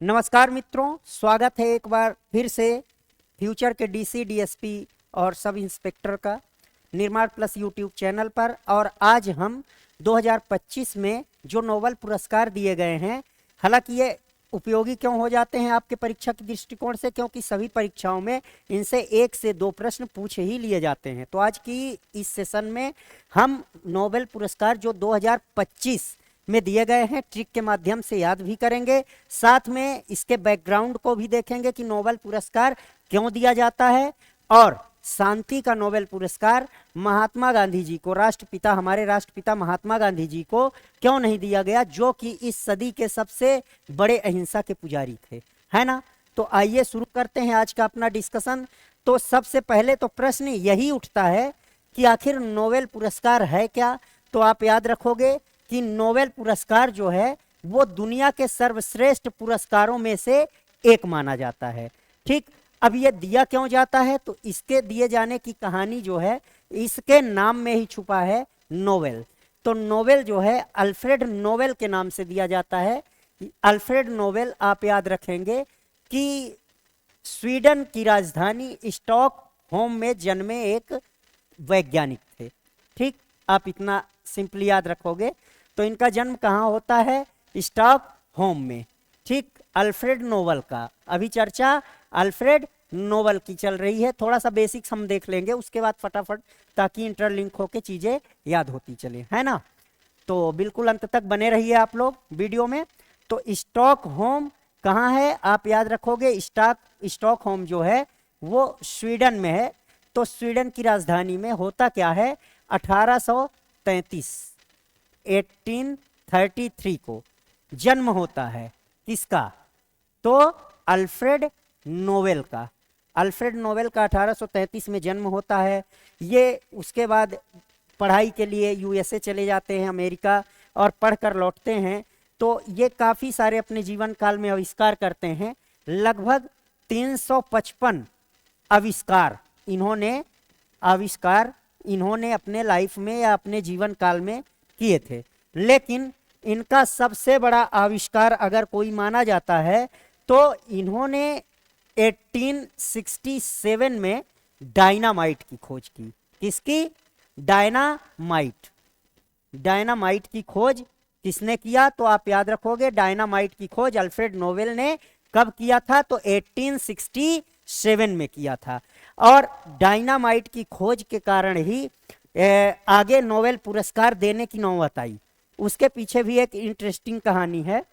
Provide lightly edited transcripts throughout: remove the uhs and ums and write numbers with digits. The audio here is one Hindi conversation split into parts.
नमस्कार मित्रों, स्वागत है एक बार फिर से फ्यूचर के डीसी, डीएसपी और सब इंस्पेक्टर का निर्माण प्लस यूट्यूब चैनल पर। और आज हम 2025 में जो नोबेल पुरस्कार दिए गए हैं, हालांकि ये उपयोगी क्यों हो जाते हैं आपके परीक्षा के दृष्टिकोण से, क्योंकि सभी परीक्षाओं में इनसे 1 से 2 प्रश्न पूछे ही लिए जाते हैं। तो आज की इस सेशन में हम नोबेल पुरस्कार जो 2025 में दिए गए हैं ट्रिक के माध्यम से याद भी करेंगे, साथ में इसके बैकग्राउंड को भी देखेंगे कि नोबेल पुरस्कार क्यों दिया जाता है और शांति का नोबेल पुरस्कार महात्मा गांधी जी को, राष्ट्रपिता, हमारे राष्ट्रपिता महात्मा गांधी जी को क्यों नहीं दिया गया, जो कि इस सदी के सबसे बड़े अहिंसा के पुजारी थे, है ना। तो आइए शुरू करते हैं आज का अपना डिस्कशन। तो सबसे पहले तो प्रश्न यही उठता है कि आखिर नोबेल पुरस्कार है क्या। तो आप याद रखोगे कि नोबेल पुरस्कार जो है वो दुनिया के सर्वश्रेष्ठ पुरस्कारों में से एक माना जाता है। ठीक, अब ये दिया क्यों जाता है, तो इसके दिए जाने की कहानी जो है इसके नाम में ही छुपा है, नोबेल। तो नोबेल जो है अल्फ्रेड नोबेल के नाम से दिया जाता है। अल्फ्रेड नोबेल आप याद रखेंगे कि स्वीडन की राजधानी स्टॉकहोम में जन्मे एक वैज्ञानिक थे। ठीक, आप इतना सिंपली याद रखोगे। तो इनका जन्म कहाँ होता है, स्टॉकहोम में। ठीक, अल्फ्रेड नोबेल का अभी चर्चा अल्फ्रेड नोबेल की चल रही है। थोड़ा सा बेसिक्स हम देख लेंगे उसके बाद फटाफट, ताकि इंटरलिंक होके चीजें याद होती चले, है ना। तो बिल्कुल अंत तक बने रहिए आप लोग वीडियो में। तो स्टॉकहोम कहाँ है, आप याद रखोगे स्टॉकहोम जो है वो स्वीडन में है। तो स्वीडन की राजधानी में होता क्या है, 1833 को जन्म होता है किसका, तो अल्फ्रेड नोबेल का। अल्फ्रेड नोबेल का 1833 में जन्म होता है। ये उसके बाद पढ़ाई के लिए यूएसए चले जाते हैं, अमेरिका, और पढ़कर लौटते हैं। तो ये काफ़ी सारे अपने जीवन काल में आविष्कार करते हैं। लगभग 355 आविष्कार इन्होंने अपने लाइफ में या अपने जीवन काल में किए थे। लेकिन इनका सबसे बड़ा आविष्कार अगर कोई माना जाता है तो इन्होंने 1867 में डायनामाइट की खोज की। किसकी, डायनामाइट की खोज किसने किया, तो आप याद रखोगे डायनामाइट की खोज अल्फ्रेड नोबेल ने कब किया था, तो 1867 में किया था। और डायनामाइट की खोज के कारण ही आगे नोबेल पुरस्कार देने की नौबत आई। उसके पीछे भी एक इंटरेस्टिंग कहानी है।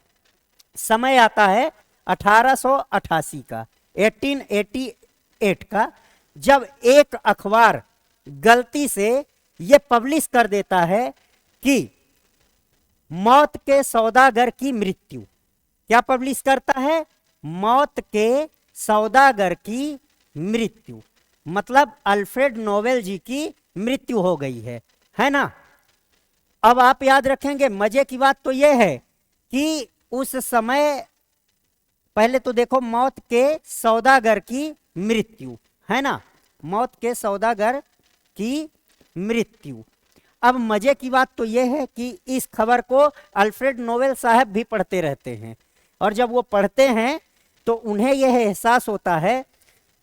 समय आता है 1888 का, 1888 का, जब एक अखबार गलती से ये पब्लिश कर देता है कि मौत के सौदागर की मृत्यु। क्या पब्लिश करता है, मौत के सौदागर की मृत्यु, मतलब अल्फ्रेड नोबेल जी की मृत्यु हो गई है ना। अब आप याद रखेंगे, मजे की बात तो यह है कि उस समय पहले तो देखो, मौत के सौदागर की मृत्यु, है ना, मौत के सौदागर की मृत्यु। अब मजे की बात तो यह है कि इस खबर को अल्फ्रेड नोबेल साहब भी पढ़ते रहते हैं, और जब वो पढ़ते हैं तो उन्हें यह एहसास होता है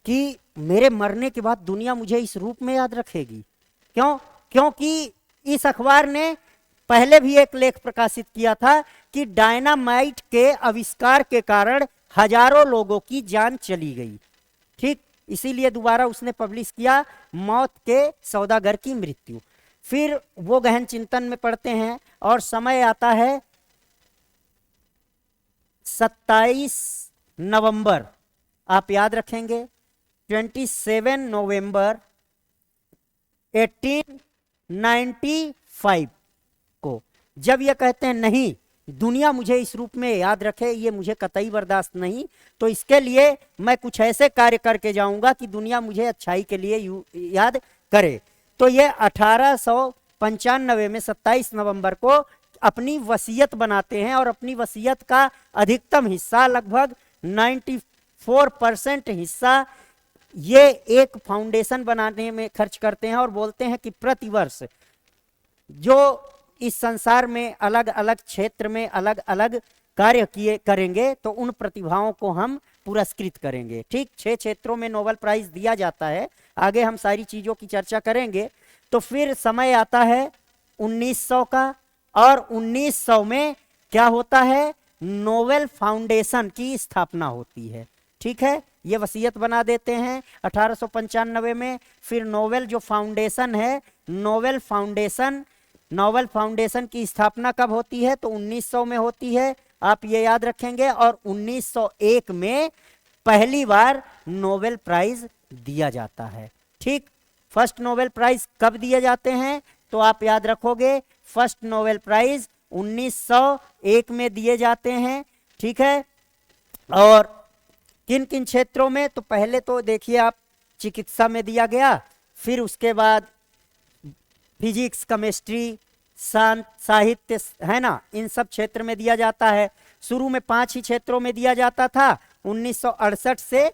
कि मेरे मरने के बाद दुनिया मुझे इस रूप में याद रखेगी। क्यों, क्योंकि इस अखबार ने पहले भी एक लेख प्रकाशित किया था कि डायनामाइट के आविष्कार के कारण हजारों लोगों की जान चली गई। ठीक, इसीलिए दोबारा उसने पब्लिश किया मौत के सौदागर की मृत्यु। फिर वो गहन चिंतन में पढ़ते हैं और समय आता है 27 नवंबर, आप याद रखेंगे 27 नवंबर 1895 को, जब ये कहते हैं नहीं, दुनिया मुझे इस रूप में याद रखे, ये मुझे कतई बर्दाश्त नहीं, तो इसके लिए मैं कुछ ऐसे कार्य करके जाऊंगा कि दुनिया मुझे अच्छाई के लिए याद करे। तो ये 1895 में 27 नवंबर को अपनी वसीयत बनाते हैं, और अपनी वसीयत का अधिकतम हिस्सा, लगभग 94% हिस्सा, ये एक फाउंडेशन बनाने में खर्च करते हैं। और बोलते हैं कि प्रतिवर्ष जो इस संसार में अलग अलग क्षेत्र में अलग अलग कार्य किए करेंगे तो उन प्रतिभाओं को हम पुरस्कृत करेंगे। ठीक, 6 क्षेत्रों में नोबेल प्राइज दिया जाता है, आगे हम सारी चीजों की चर्चा करेंगे। तो फिर समय आता है 1900 का, और 1900 में क्या होता है, नोबेल फाउंडेशन की स्थापना होती है। ठीक है, ये वसीयत बना देते हैं 1895 में। फिर नोबेल जो फाउंडेशन है, नोबेल फाउंडेशन की स्थापना कब होती है, तो 1900 में होती है, आप ये याद रखेंगे। और 1901 में पहली बार नोबेल प्राइज दिया जाता है। ठीक, फर्स्ट नोबेल प्राइज कब दिए जाते हैं, तो आप याद रखोगे फर्स्ट नोबेल प्राइज 1901 में दिए जाते हैं। ठीक है, और किन किन क्षेत्रों में, तो पहले तो देखिए आप, चिकित्सा में दिया गया, फिर उसके बाद फिजिक्स, केमिस्ट्री, साहित्य, है ना, इन सब क्षेत्र में दिया जाता है। शुरू में 5 ही क्षेत्रों में दिया जाता था, 1968 से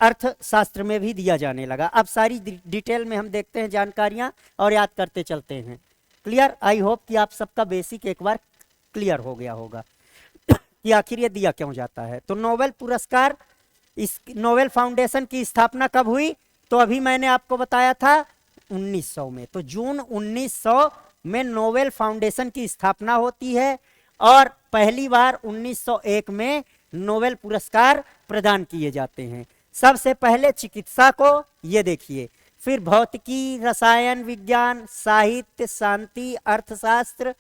अर्थशास्त्र में भी दिया जाने लगा। अब सारी डिटेल में हम देखते हैं जानकारियां और याद करते चलते हैं। क्लियर, आई होप कि आप सबका बेसिक एक बार क्लियर हो गया होगा कि आखिर ये दिया क्यों जाता है। तो नोबेल पुरस्कार, इस नोबेल फाउंडेशन की स्थापना कब हुई, तो अभी मैंने आपको बताया था 1900 में। तो जून 1900 में नोबेल फाउंडेशन की स्थापना होती है, और पहली बार 1901 में नोबेल पुरस्कार प्रदान किए जाते हैं। सबसे पहले चिकित्सा को, ये देखिए, फिर भौतिकी, रसायन विज्ञान, साहित्य, शांति, अर्थशास्त्र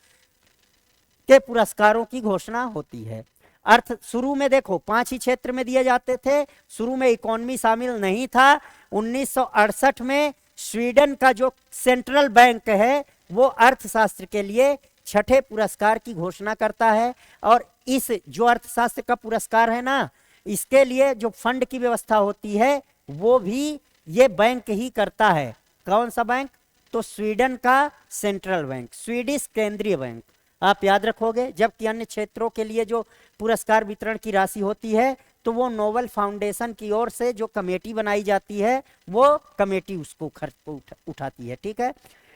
के पुरस्कारों की घोषणा होती है। शुरू में देखो 5 ही क्षेत्र में दिए जाते थे, शुरू में इकोनॉमी शामिल नहीं था। 1968 में स्वीडन का जो सेंट्रल बैंक है वो अर्थशास्त्र के लिए 6ठे पुरस्कार की घोषणा करता है, और इस जो अर्थशास्त्र का पुरस्कार है ना, इसके लिए जो फंड की व्यवस्था होती है वो भी ये बैंक ही करता है। कौन सा बैंक, तो स्वीडन का सेंट्रल बैंक, स्वीडिश केंद्रीय बैंक, आप याद रखोगे। जबकि अन्य क्षेत्रों के लिए जो पुरस्कार वितरण की राशि होती है तो वो नोबेल फाउंडेशन की ओर से जो कमेटी बनाई जाती है वो कमेटी उसको खर्च को उठाती है। ठीक है,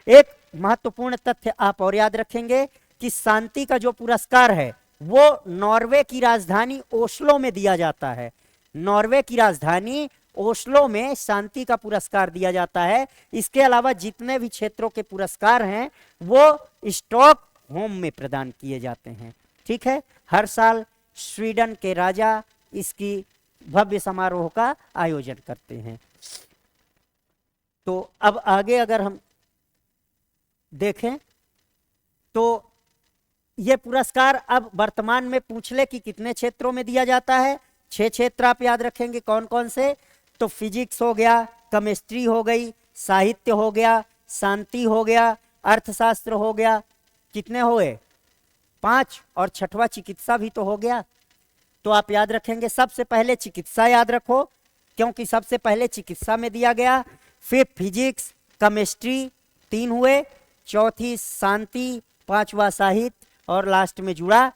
एक महत्वपूर्ण तथ्य आप और याद रखेंगे कि शांति का जो पुरस्कार है वो नॉर्वे की राजधानी ओस्लो में दिया जाता है। नॉर्वे की राजधानी ओस्लो में शांति का पुरस्कार दिया जाता है। इसके अलावा जितने भी क्षेत्रों के पुरस्कार हैं वो स्टॉक होम में प्रदान किए जाते हैं। ठीक है, हर साल स्वीडन के राजा इसकी भव्य समारोह का आयोजन करते हैं। तो अब आगे अगर हम देखें तो ये पुरस्कार अब वर्तमान में पूछ ले कि कितने क्षेत्रों में दिया जाता है। 6 क्षेत्र आप याद रखेंगे, कौन कौन से, तो फिजिक्स हो गया, केमिस्ट्री हो गई, साहित्य हो गया, शांति हो गया, अर्थशास्त्र हो गया। कितने हुए, 5, और 6वां चिकित्सा भी तो हो गया। तो आप याद रखेंगे सबसे पहले चिकित्सा याद रखो, क्योंकि सबसे पहले चिकित्सा में दिया गया, फिर फिजिक्स, केमिस्ट्री 3 हुए, चौथी शांति, 5वां साहित्य, और लास्ट में जुड़ा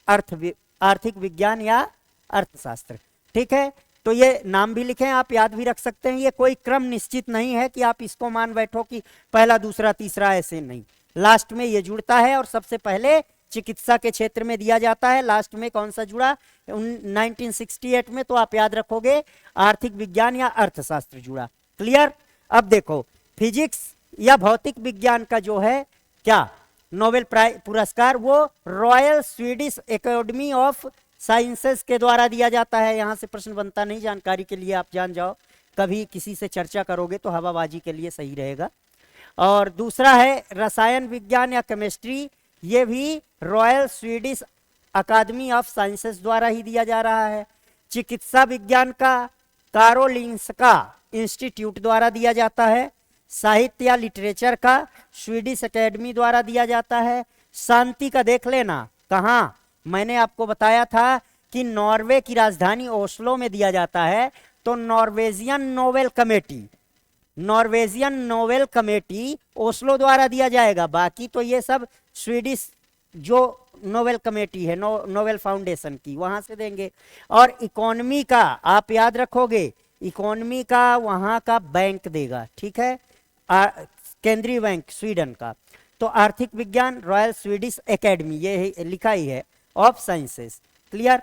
आर्थिक विज्ञान या अर्थशास्त्र। ठीक है, तो ये नाम भी लिखें, आप याद भी रख सकते हैं। ये कोई क्रम निश्चित नहीं है कि आप इसको मान बैठो कि पहला दूसरा तीसरा, ऐसे नहीं, लास्ट में ये जुड़ता है। और सबसे पहले चिकित्सा के क्षेत्र में दिया जाता है, लास्ट में कौन सा जुड़ा, 1968 में, तो आप याद रखोगे आर्थिक विज्ञान या अर्थशास्त्र जुड़ा। क्लियर, अब देखो फिजिक्स या भौतिक विज्ञान का जो है क्या नोबेल पुरस्कार, वो royal Swedish academy of sciences के द्वारा दिया जाता है। यहां से प्रश्न बनता नहीं, जानकारी के लिए आप जान जाओ, कभी किसी से चर्चा करोगे तो हवाबाजी के लिए सही रहेगा। और दूसरा है रसायन विज्ञान या केमिस्ट्री, ये भी Royal Swedish Academy of Sciences द्वारा ही दिया जा रहा है। चिकित्सा विज्ञान का कारोलिंस्का इंस्टीट्यूट द्वारा दिया जाता है। साहित्य या लिटरेचर का स्वीडिश एकेडमी द्वारा दिया जाता है। शांति का देख लेना कहाँ, मैंने आपको बताया था कि नॉर्वे की राजधानी ओस्लो में दिया जाता है, तो नॉर्वेजियन नोबेल कमेटी ओस्लो द्वारा दिया जाएगा। बाकी तो ये सब स्वीडिश जो नोबेल कमेटी है, नोबेल फाउंडेशन की, वहां से देंगे। और इकोनॉमी का आप याद रखोगे, इकोनॉमी का वहां का बैंक देगा। ठीक है, केंद्रीय बैंक स्वीडन का। तो आर्थिक विज्ञान रॉयल स्वीडिश एकेडमी, ये लिखा ही है, ऑफ साइंसेस, क्लियर,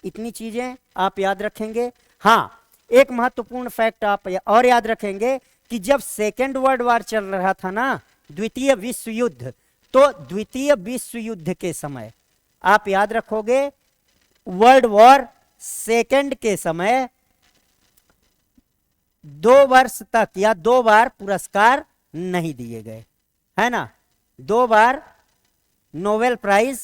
इतनी चीजें आप याद रखेंगे। हाँ, एक महत्वपूर्ण फैक्ट आप और याद रखेंगे कि जब सेकेंड वर्ल्ड वार चल रहा था ना, द्वितीय विश्व युद्ध, तो द्वितीय विश्व युद्ध के समय आप याद रखोगे वर्ल्ड वॉर सेकेंड के समय 2 वर्ष तक या 2 बार पुरस्कार नहीं दिए गए, है ना। 2 बार Nobel prize,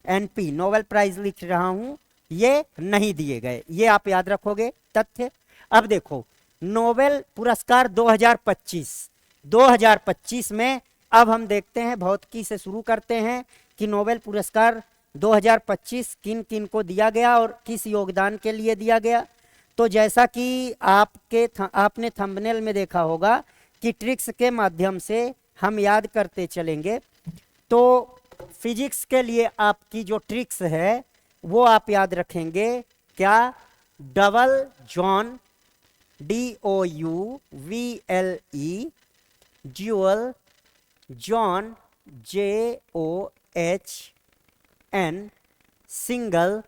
NP Nobel prize लिख रहा हूं, ये नहीं दिए गए, ये आप याद रखोगे तथ्य। अब देखो नोबेल पुरस्कार 2025 में अब हम देखते हैं, भौतिकी से शुरू करते हैं कि नोबेल पुरस्कार 2025 किन किन को दिया गया और किस योगदान के लिए दिया गया। तो जैसा कि आपने थंबनेल में देखा होगा कि ट्रिक्स के माध्यम से हम याद करते चलेंगे। तो फिजिक्स के लिए आपकी जो ट्रिक्स है वो आप याद रखेंगे क्या, double John, DOUVLE, dual John, JOHN, single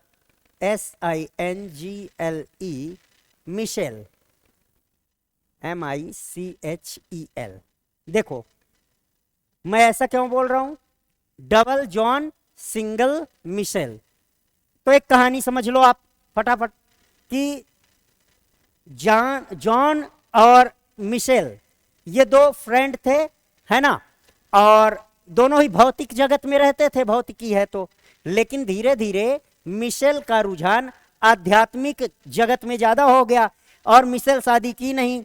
SINGLE, Michel MICHEL। देखो मैं ऐसा क्यों बोल रहा हूं, डबल जॉन, सिंगल, मिशेल। तो एक कहानी समझ लो आप फटाफट कि जॉन और मिशेल ये 2 फ्रेंड थे, है ना, और दोनों ही भौतिक जगत में रहते थे, भौतिकी है तो। लेकिन धीरे धीरे मिशेल का रुझान आध्यात्मिक जगत में ज्यादा हो गया और मिशेल शादी की नहीं,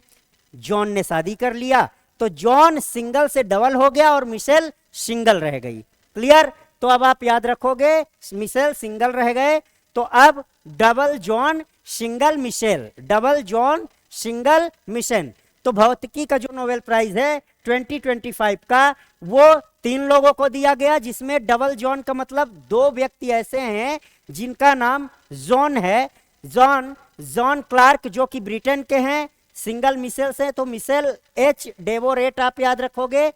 जॉन ने शादी कर लिया। तो जॉन सिंगल से डबल हो गया और मिशेल सिंगल रह गई। क्लियर, तो अब आप याद रखोगे मिशेल सिंगल रह गए, तो अब double John single Michel, double John single mission. तो भौतिकी का जो नोबेल प्राइज है 2025 का, वो 3 लोगों को दिया गया, जिसमें डबल जॉन का मतलब 2 व्यक्ति ऐसे हैं जिनका नाम जॉन है, जॉन क्लार्क जो कि ब्रिटेन के हैं, सिंगल मिशेल से तो मिशेल H डेवोरेट आप याद रखोगे।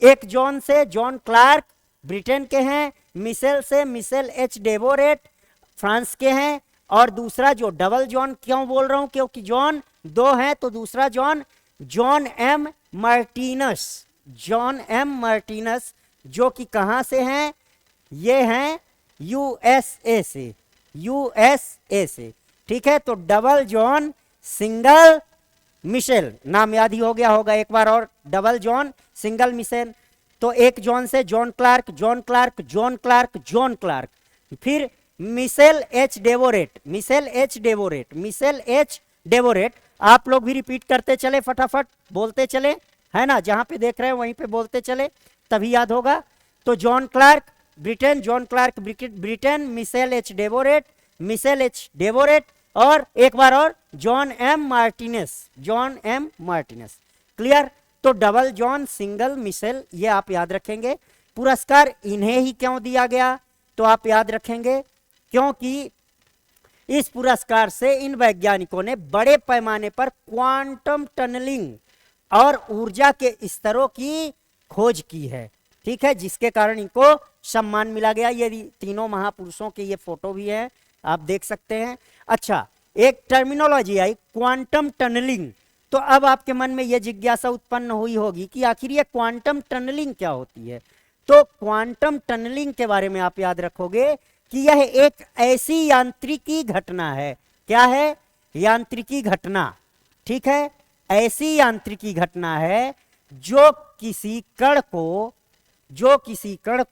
एक जॉन से जॉन क्लार्क ब्रिटेन के हैं, मिशेल से मिशेल H डेवोरेट फ्रांस के हैं, और दूसरा जो डबल जॉन क्यों बोल रहा हूं, क्योंकि जॉन 2 हैं, तो दूसरा John M Martinez, John M Martinez जो कि कहां से हैं, ये हैं USA से, ठीक है। तो डबल जॉन सिंगल मिशेल, नाम याद ही हो गया होगा एक बार और, डबल जॉन सिंगल मिशेल। तो एक जॉन से John Clark, John Clark, John Clark, John Clark, फिर Michel H Devoret, Michel H Devoret, Michel H Devoret. आप लोग भी रिपीट करते चले, फटाफट बोलते चले, है ना, जहां पे देख रहे हैं वहीं पे बोलते चले, तभी याद होगा। तो John Clark Britain, John Clark Britain, Michel H Devoret, Michel H Devoret, और एक बार और John M Martinis, John M Martinis. Clear, तो डबल जॉन सिंगल मिशेल ये आप याद रखेंगे। पुरस्कार इन्हें ही क्यों दिया गया, तो आप याद रखेंगे क्योंकि इस पुरस्कार से इन वैज्ञानिकों ने बड़े पैमाने पर क्वांटम टनलिंग और ऊर्जा के स्तरों की खोज की है, ठीक है, जिसके कारण इनको सम्मान मिला गया। ये तीनों महापुरुषों के ये फोटो भी है, आप देख सकते हैं। अच्छा, एक टर्मिनोलॉजी आई क्वांटम टनलिंग, तो अब आपके मन में यह जिज्ञासा उत्पन्न हुई होगी कि आखिर ये क्वांटम टनलिंग क्या होती है। तो क्वांटम टनलिंग के बारे में आप याद रखोगे कि यह एक ऐसी यांत्रिकी घटना है, क्या है, यांत्रिकी घटना, ठीक है, ऐसी यांत्रिकी घटना है जो किसी कण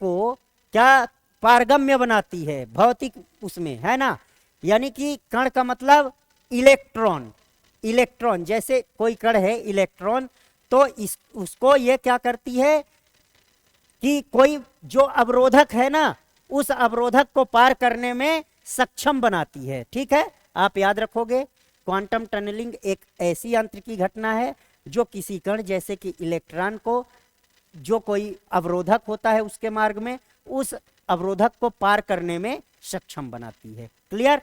को क्या पारगम्य बनाती है भौतिक उसमें, है ना। यानी कि कण का मतलब इलेक्ट्रॉन, जैसे कोई कण है इलेक्ट्रॉन, तो उसको ये क्या करती है कि कोई जो अवरोधक है ना, उस अवरोधक को पार करने में सक्षम बनाती है, ठीक है। आप याद रखोगे क्वांटम टनलिंग एक ऐसी यांत्रिकी घटना है जो किसी कण जैसे कि इलेक्ट्रॉन को, जो कोई अवरोधक होता है उसके मार्ग में, उस अवरोधक को पार करने में सक्षम बनाती है। क्लियर,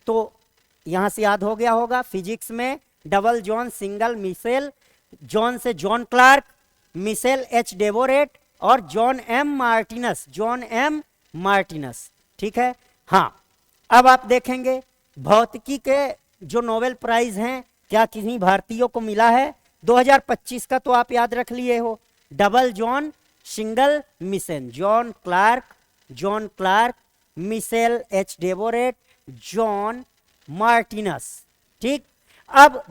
तो यहां से याद हो गया होगा फिजिक्स में double John single Michel, John से John Clark, Michel H Devoret और जॉन M मार्टिनस, ठीक है। हाँ, अब आप देखेंगे भौतिकी के जो नोबेल प्राइज हैं क्या किन्हीं भारतीयों को मिला है? 2025 का तो आप याद रख लिए हो, double John single mission, John Clark, Michel H Devoret, John Martinis. ठीक, अब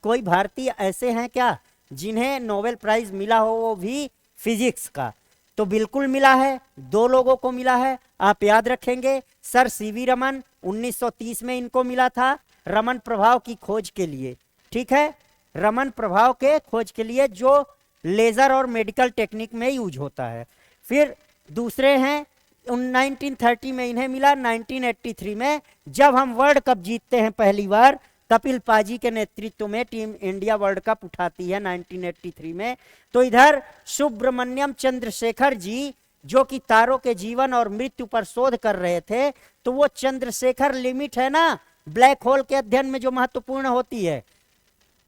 कोई भारतीय ऐसे हैं क्या जिन्हें नोबेल प्राइज मिला हो, वो भी फिजिक्स का? तो बिल्कुल मिला है, 2 लोगों को मिला है। आप याद रखेंगे सर सीवी रमन 1930 में इनको मिला था रमन प्रभाव की खोज के लिए। ठीक है, रमन प्रभाव के खोज के लिए जो लेजर और मेडिकल टेक्निक में यूज होता है। फिर दूसरे हैं 1930 में इन्हें मिला, 1983 में जब हम वर्ल्ड कप जीतते हैं पहली बार, कपिल पाजी के नेतृत्व में टीम इंडिया वर्ल्ड कप उठाती है 1983 में। तो इधर सुब्रमण्यम चंद्रशेखर जी जो कि तारों के जीवन और मृत्यु पर शोध कर रहे थे, तो वो चंद्रशेखर लिमिट है ना, ब्लैक होल के अध्ययन में जो महत्वपूर्ण होती है,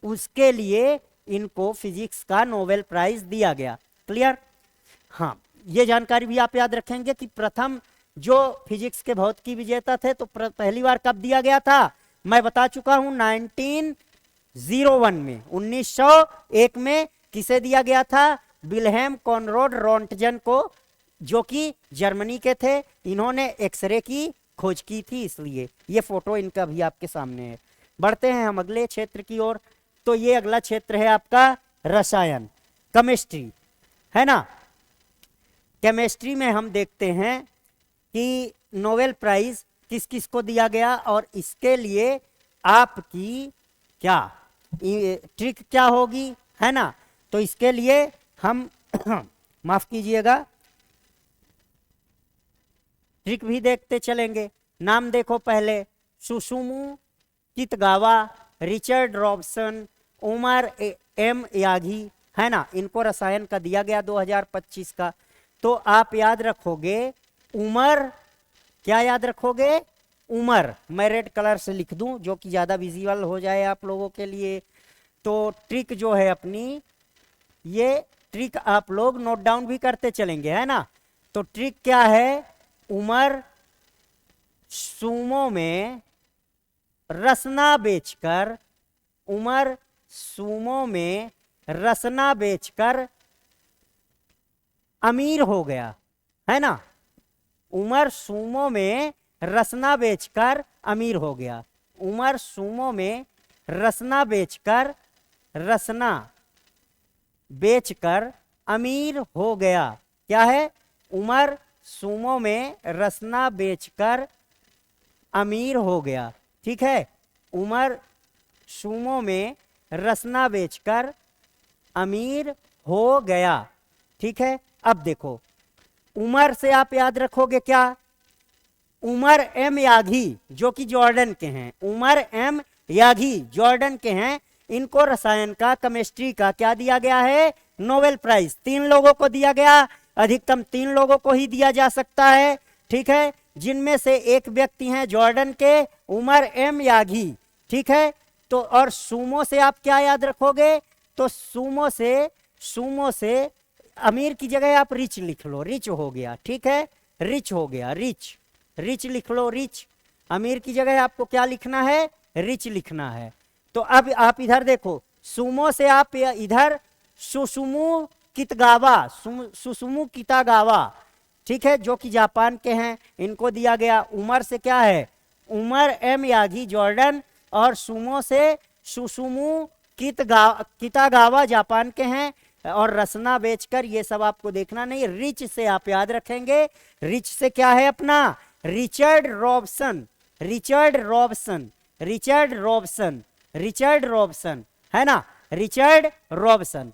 उसके लिए इनको फिजिक्स का नोबेल प्राइज दिया गया। क्लियर? हाँ, ये जानकारी भी आप याद रखेंगे कि प्रथम जो फिजिक्स के भौतिकी विजेता थे तो पहली बार कब दिया गया था? मैं बता चुका हूं 1901 में, 1901 में किसे दिया गया था? विल्हेम कॉनराड रोंटगन को, जो कि जर्मनी के थे। इन्होंने एक्सरे की खोज की थी, इसलिए ये फोटो इनका भी आपके सामने है। बढ़ते हैं हम अगले क्षेत्र की ओर। तो ये अगला क्षेत्र है आपका रसायन, केमिस्ट्री, है ना। केमिस्ट्री में हम देखते हैं कि नोबेल प्राइज किस किस को दिया गया और इसके लिए आपकी क्या ट्रिक क्या होगी, है ना। तो इसके लिए हम माफ कीजिएगा, ट्रिक भी देखते चलेंगे। नाम देखो पहले, Susumu Kitagawa, Richard Robson, Omar M Yaghi, है ना। इनको रसायन का दिया गया 2025 का। तो आप याद रखोगे उमर, क्या याद रखोगे? उमर, मैं रेड कलर से लिख दूं जो कि ज्यादा विजिबल हो जाए आप लोगों के लिए। तो ट्रिक जो है अपनी, ये ट्रिक आप लोग नोट डाउन भी करते चलेंगे, है ना। तो ट्रिक क्या है? उमर सूमो में रसना बेचकर, उमर सूमो में रसना बेचकर अमीर हो गया, है ना। उमर सूमो में रसना बेचकर अमीर हो गया। उमर सूमो में रसना बेचकर अमीर हो गया। क्या है? उमर सूमो में रसना बेचकर अमीर हो गया। ठीक है, उमर सूमो में रसना बेचकर अमीर हो गया। ठीक है, अब देखो उमर से आप याद रखोगे क्या? उमर एम यागी जो कि जॉर्डन के हैं, उमर एम यागी जॉर्डन के हैं। इनको रसायन का, केमिस्ट्री का क्या दिया गया है? Nobel prize. 3 लोगों को दिया गया, अधिकतम 3 लोगों को ही दिया जा सकता है। ठीक है, जिनमें से एक व्यक्ति हैं जॉर्डन के उमर एम यागी। ठीक है, तो और सूमो से आप क्या याद रखोगे? तो सूमो से अमीर की जगह आप रिच लिख लो, रिच हो गया। ठीक है, रिच हो गया, रिच लिख लो, रिच। अमीर की जगह आपको क्या लिखना है? रिच लिखना है। तो अब आप इधर देखो, सूमो से आप इधर सुसुमू कितागावा, ठीक है, जो कि जापान के हैं, इनको दिया गया। उमर से क्या है? उमर एम यागी जॉर्डन, और सूमो से सुसुमू कितागावा जापान के हैं। और रसना बेचकर, ये सब आपको देखना नहीं। रिच से आप याद रखेंगे, रिच से क्या है अपना? रिचर्ड रॉबसन, है ना, रिचर्ड रॉबसन।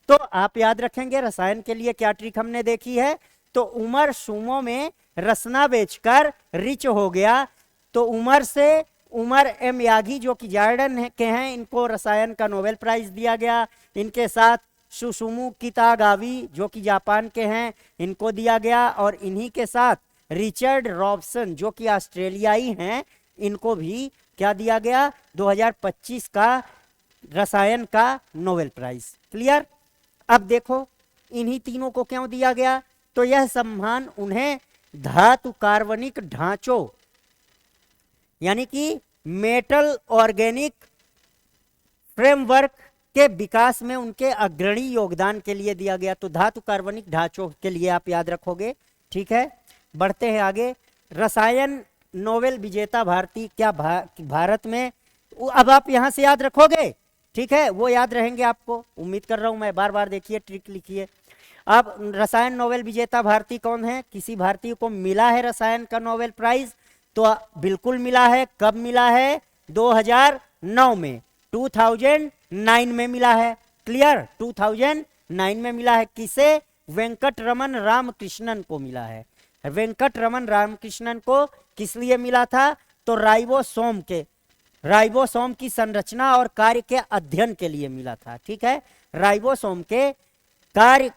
तो आप याद रखेंगे रसायन के लिए क्या ट्रिक हमने देखी है। तो उमर सूमो में रसना बेचकर रिच हो गया। तो उमर से उमर एम यागी जो कि जॉर्डन के हैं, इनको रसायन का नोबेल प्राइज दिया गया। इनके साथ सुसुमू कितागावी जो कि जापान के हैं, इनको दिया गया। और इन्हीं के साथ रिचर्ड रॉबसन जो कि ऑस्ट्रेलियाई हैं, इनको भी क्या दिया गया? 2025 का रसायन का नोबेल प्राइज। क्लियर? अब देखो इन्हीं तीनों को क्यों दिया गया? तो यह सम्मान उन्हें धातु कार्बनिक ढांचों यानी कि मेटल ऑर्गेनिक फ्रेमवर्क के विकास में उनके अग्रणी योगदान के लिए दिया गया। तो धातु कार्बनिक ढांचों के लिए आप याद रखोगे। ठीक है, बढ़ते हैं आगे। रसायन नोबेल विजेता भारतीय क्या भारत में, अब आप यहां से याद रखोगे। ठीक है, वो याद रहेंगे आपको, उम्मीद कर रहा हूं मैं। बार बार देखिए, ट्रिक लिखिए। अब रसायन नोबेल विजेता भारतीय कौन है? किसी भारतीय को मिला है रसायन का नोबेल प्राइज? तो बिल्कुल मिला है। कब मिला है? 2009 में, 2009 में मिला है। क्लियर? 2009 में मिला है। किसे? वेंकटरमन रामकृष्णन को मिला है। वेंकटरमन रामकृष्णन को किस लिए मिला था? तो राइबोसोम की संरचना और कार्य के अध्ययन के लिए मिला था। ठीक है, राइबोसोम के कार्य,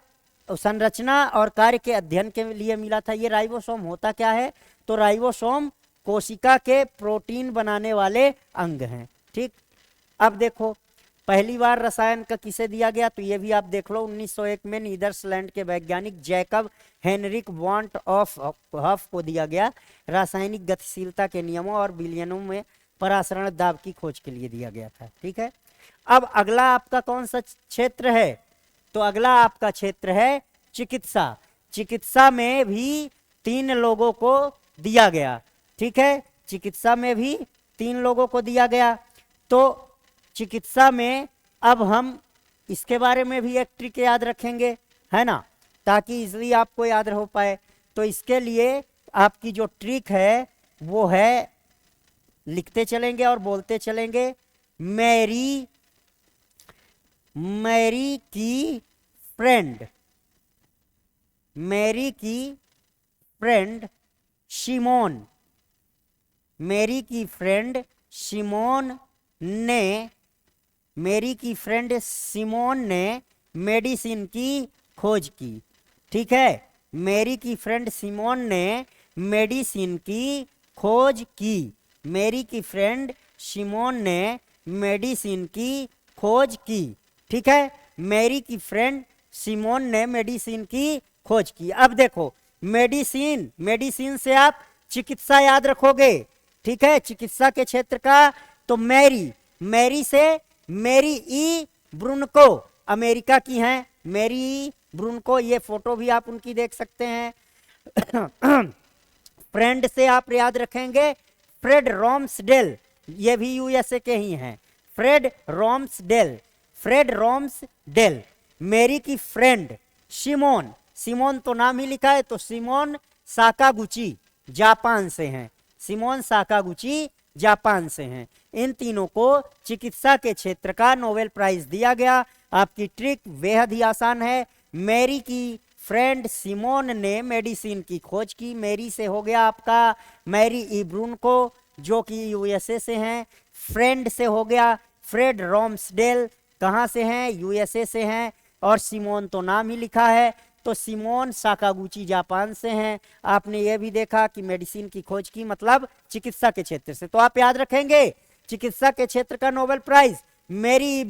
संरचना और कार्य के अध्ययन के लिए मिला था। ये राइबोसोम होता क्या है? तो राइबोसोम कोशिका के प्रोटीन बनाने वाले अंग हैं। ठीक, अब देखो पहली बार रसायन का किसे दिया गया? तो ये भी आप देख लो, 1901 में नीदरलैंड के वैज्ञानिक जैकब हेनरिक वॉन्ट ऑफ हफ को दिया गया। रासायनिक गतिशीलता के नियमों और विलयनों में परासरण दाब की खोज के लिए दिया गया था। ठीक है, अब अगला आपका कौन सा क्षेत्र है? तो अगला आपका क्षेत्र है चिकित्सा। चिकित्सा में भी 3 लोगों को दिया गया। ठीक है, चिकित्सा में भी 3 लोगों को दिया गया। तो चिकित्सा में अब हम इसके बारे में भी एक ट्रिक याद रखेंगे, है ना, ताकि इजली आपको याद हो पाए। तो इसके लिए आपकी जो ट्रिक है वो है, लिखते चलेंगे और बोलते चलेंगे, मैरी की फ्रेंड, मैरी की फ्रेंड शिमोन, मैरी की फ्रेंड शिमोन ने, मेरी की फ्रेंड सिमोन ने मेडिसिन की खोज की। ठीक है, मेरी की फ्रेंड सिमोन ने मेडिसिन की खोज की। मेरी की फ्रेंड सिमोन ने मेडिसिन की खोज की। ठीक है, मेरी की फ्रेंड सिमोन ने मेडिसिन की खोज की। अब देखो, मेडिसिन, मेडिसिन से आप चिकित्सा याद रखोगे। ठीक है, चिकित्सा के क्षेत्र का। तो मैरी से मैरी ई ब्रुनको, अमेरिका की हैं मैरी ई ब्रुनको, ये फोटो भी आप उनकी देख सकते हैं। फ्रेंड से आप याद रखेंगे फ्रेड रोम्सडेल, ये भी यूएसए के ही हैं। Fred Ramsdell, Fred Ramsdell. Mary की फ्रेंड सिमोन, सिमोन तो नाम ही लिखा है, तो सिमोन साकागुची जापान से हैं। सिमोन साकागुची जापान से हैं। इन तीनों को चिकित्सा के क्षेत्र का नोबेल प्राइज दिया गया। आपकी ट्रिक बेहद ही आसान है। मैरी की फ्रेंड सिमोन ने मेडिसिन की खोज की। मैरी से हो गया आपका मैरी ई ब्रुनको, जो कि यूएसए से हैं। फ्रेंड से हो गया फ्रेड रोम्सडेल, कहाँ से हैं? यूएसए से हैं। और सिमोन तो नाम ही लिखा है, तो सिमोन साकागुची जापान से हैं। आपने ये भी देखा कि मेडिसिन की खोज की, मतलब चिकित्सा के क्षेत्र से। तो आप याद रखेंगे चिकित्सा के क्षेत्र का नोबेल प्राइज मैरी ई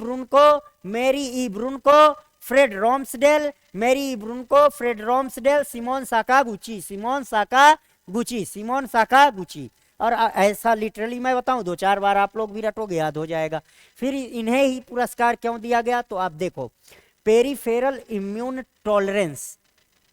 ब्रुनको, फ्रेड रोम्सडेल, मैरी ई ब्रुनको, Fred रोम्सडेल, Simone Sakaguchi, Simone Sakaguchi, Simone Sakaguchi. और ऐसा लिटरली मैं बताऊं, 2-4 बार आप लोग भी रटोगे, याद हो जाएगा। फिर इन्हें ही पुरस्कार क्यों दिया गया? तो आप देखो, पेरिफेरल इम्यून टॉलरेंस,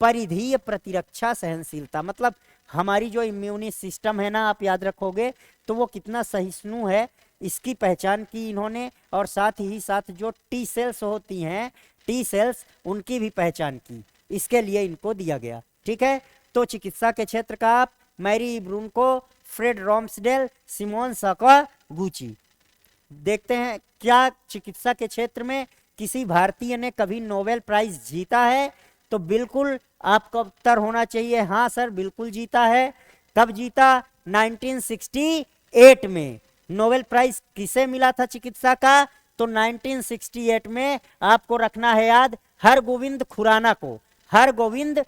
परिधीय प्रतिरक्षा सहनशीलता, मतलब हमारी जो इम्यूनी सिस्टम है ना, आप याद रखोगे, तो वो कितना सहिष्णु है, इसकी पहचान की इन्होंने। और साथ ही साथ जो टी सेल्स होती हैं, टी सेल्स, उनकी भी पहचान की। इसके लिए इनको दिया गया। ठीक है, तो चिकित्सा के क्षेत्र का आप मैरी ब्रुनको, फ्रेड रोम्सडेल, सिमोन साकागुची। देखते हैं क्या चिकित्सा के क्षेत्र में किसी भारतीय ने कभी नोबेल प्राइज जीता है? तो बिल्कुल आपका उत्तर होना चाहिए हाँ सर, बिल्कुल जीता है। कब जीता? 1968 में। नोबेल प्राइज किसे मिला था चिकित्सा का? तो 1968 में आपको रखना है याद, हरगोविंद खुराना को। हरगोविंद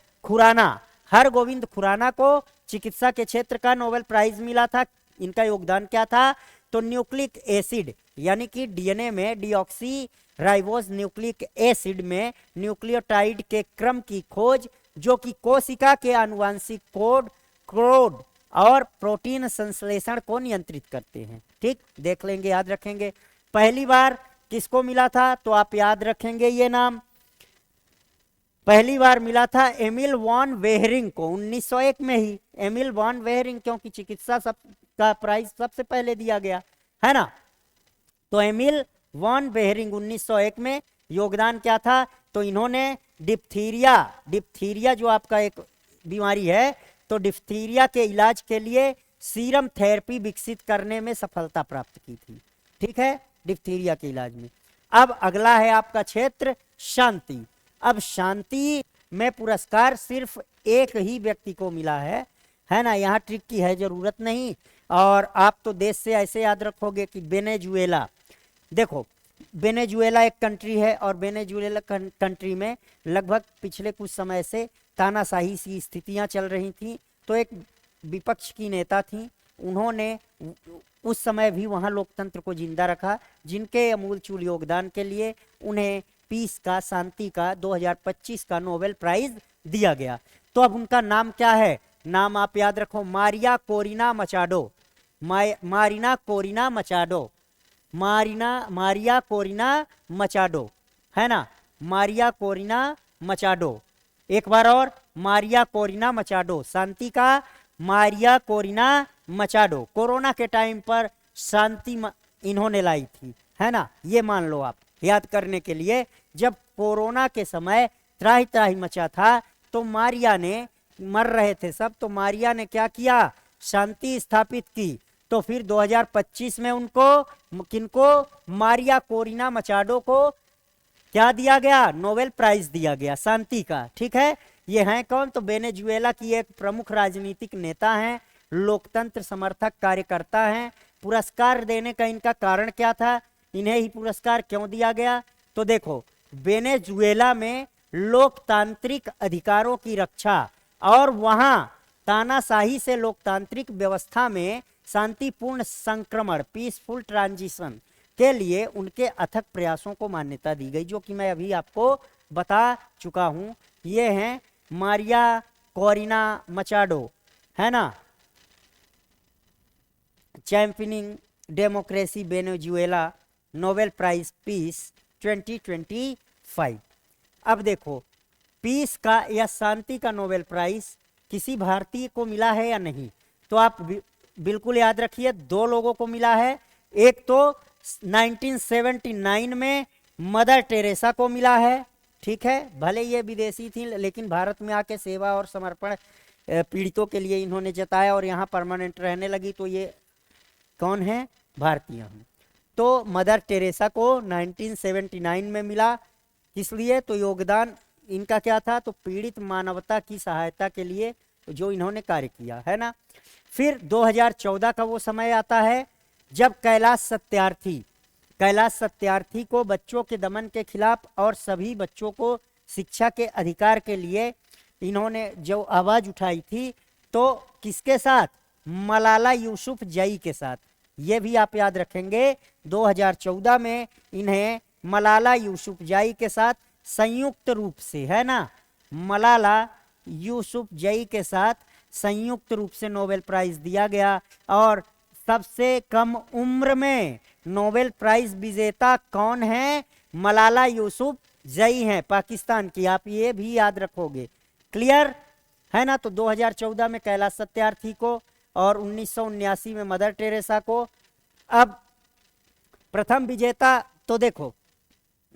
खुराना को चिकित्सा के क्षेत्र का नोबेल प्राइज मिला था। इनका योगदान क्या था? तो न्यूक्लिक एसिड, यानी कि डीएनए में डीऑक्सी राइबोस न्यूक्लिक एसिड में न्यूक्लियोटाइड के क्रम की खोज, जो कि कोशिका के आनुवांशिक कोड और प्रोटीन संश्लेषण को नियंत्रित करते हैं। ठीक, देख लेंगे, याद रखेंगे। पहली बार किसको मिला था, तो आप याद रखेंगे ये नाम, पहली बार मिला था एमिल वॉन वेहरिंग को 1901 में ही। एमिल वॉन वेहरिंग, क्योंकि चिकित्सा सब का प्राइज सबसे पहले दिया गया है ना। तो एमिल वॉन वेहरिंग 1901 में योगदान क्या था, तो इन्होंने डिप्थीरिया जो आपका एक बीमारी है, तो डिप्थीरिया के इलाज के लिए सीरम थेरेपी विकसित करने में सफलता प्राप्त की थी। ठीक है, डिप्थीरिया के इलाज में। अब अगला है आपका क्षेत्र शांति। अब शांति में पुरस्कार सिर्फ एक ही व्यक्ति को मिला है ना। यहाँ ट्रिक की है जरूरत नहीं, और आप तो देश से ऐसे याद रखोगे कि वेनेजुएला। देखो, वेनेजुएला एक कंट्री है, और वेनेजुएला कंट्री में लगभग पिछले कुछ समय से तानाशाही सी स्थितियां चल रही थी। तो एक विपक्ष की नेता थी, उन्होंने उस समय भी वहां लोकतंत्र को जिंदा रखा, जिनके अमूलचूल योगदान के लिए उन्हें पीस का, शांति का 2025 का नोबेल प्राइज दिया गया। तो अब उनका नाम क्या है, नाम आप याद रखो, Maria Corina Machado. Maria Corina Machado, है ना, मारिया कोरिना मचाडो। एक बार और, मारिया कोरिना मचाडो, शांति का मारिया कोरिना मचाडो। कोरोना के टाइम पर शांति इन्होंने लाई थी, है ना। ये मान लो आप याद करने के लिए, जब कोरोना के समय त्राही त्राही मचा था, तो मारिया ने, मर रहे थे सब, तो मारिया ने क्या किया, शांति स्थापित की। तो फिर 2025 में उनको, किनको, मारिया कोरिना मचाडो को क्या दिया गया, नोबेल प्राइज दिया गया शांति का। ठीक है, ये हैं कौन, तो वेनेजुएला की एक प्रमुख राजनीतिक नेता हैं, लोकतंत्र समर्थक कार्यकर्ता हैं। पुरस्कार देने का इनका कारण क्या था, इन्हें ही पुरस्कार क्यों दिया गया, तो देखो, वेनेजुएला में लोकतांत्रिक अधिकारों की रक्षा और वहां तानाशाही से लोकतांत्रिक व्यवस्था में शांतिपूर्ण संक्रमण, पीसफुल ट्रांजिशन के लिए उनके अथक प्रयासों को मान्यता दी गई, जो कि मैं अभी आपको बता चुका हूं। ये हैं मारिया कोरिना मचाडो, है ना, championing democracy Venezuela, Nobel prize peace 2025। अब देखो, पीस का या शांति का नोबेल प्राइज किसी भारतीय को मिला है या नहीं, तो आप बिल्कुल याद रखिए, दो लोगों को मिला है। एक तो 1979 में मदर टेरेसा को मिला है। ठीक है, भले ये विदेशी थी, लेकिन भारत में आके सेवा और समर्पण पीड़ितों के लिए इन्होंने जताया, और यहाँ परमानेंट रहने लगी। तो ये कौन है, भारतीय हैं। तो मदर टेरेसा को 1979 में मिला, इसलिए तो योगदान इनका क्या था, तो पीड़ित मानवता की सहायता के लिए जो इन्होंने कार्य किया, है ना। फिर 2014 का वो समय आता है जब कैलाश सत्यार्थी को बच्चों के दमन के खिलाफ और सभी बच्चों को शिक्षा के अधिकार के लिए इन्होंने जो आवाज उठाई थी, तो किसके साथ, मलाला यूसुफजई के साथ। ये भी आप याद रखेंगे, 2014 में इन्हें मलाला यूसुफजई के साथ संयुक्त रूप से, है ना, मलाला यूसुफजई के साथ संयुक्त रूप से नोबेल प्राइज दिया गया। और सबसे कम उम्र में नोबेल प्राइज विजेता कौन है, मलाला यूसुफजई हैं, पाकिस्तान की। आप ये भी याद रखोगे, क्लियर है ना। तो 2014 में कैलाश सत्यार्थी को और 1979 में मदर टेरेसा को। अब प्रथम विजेता तो देखो,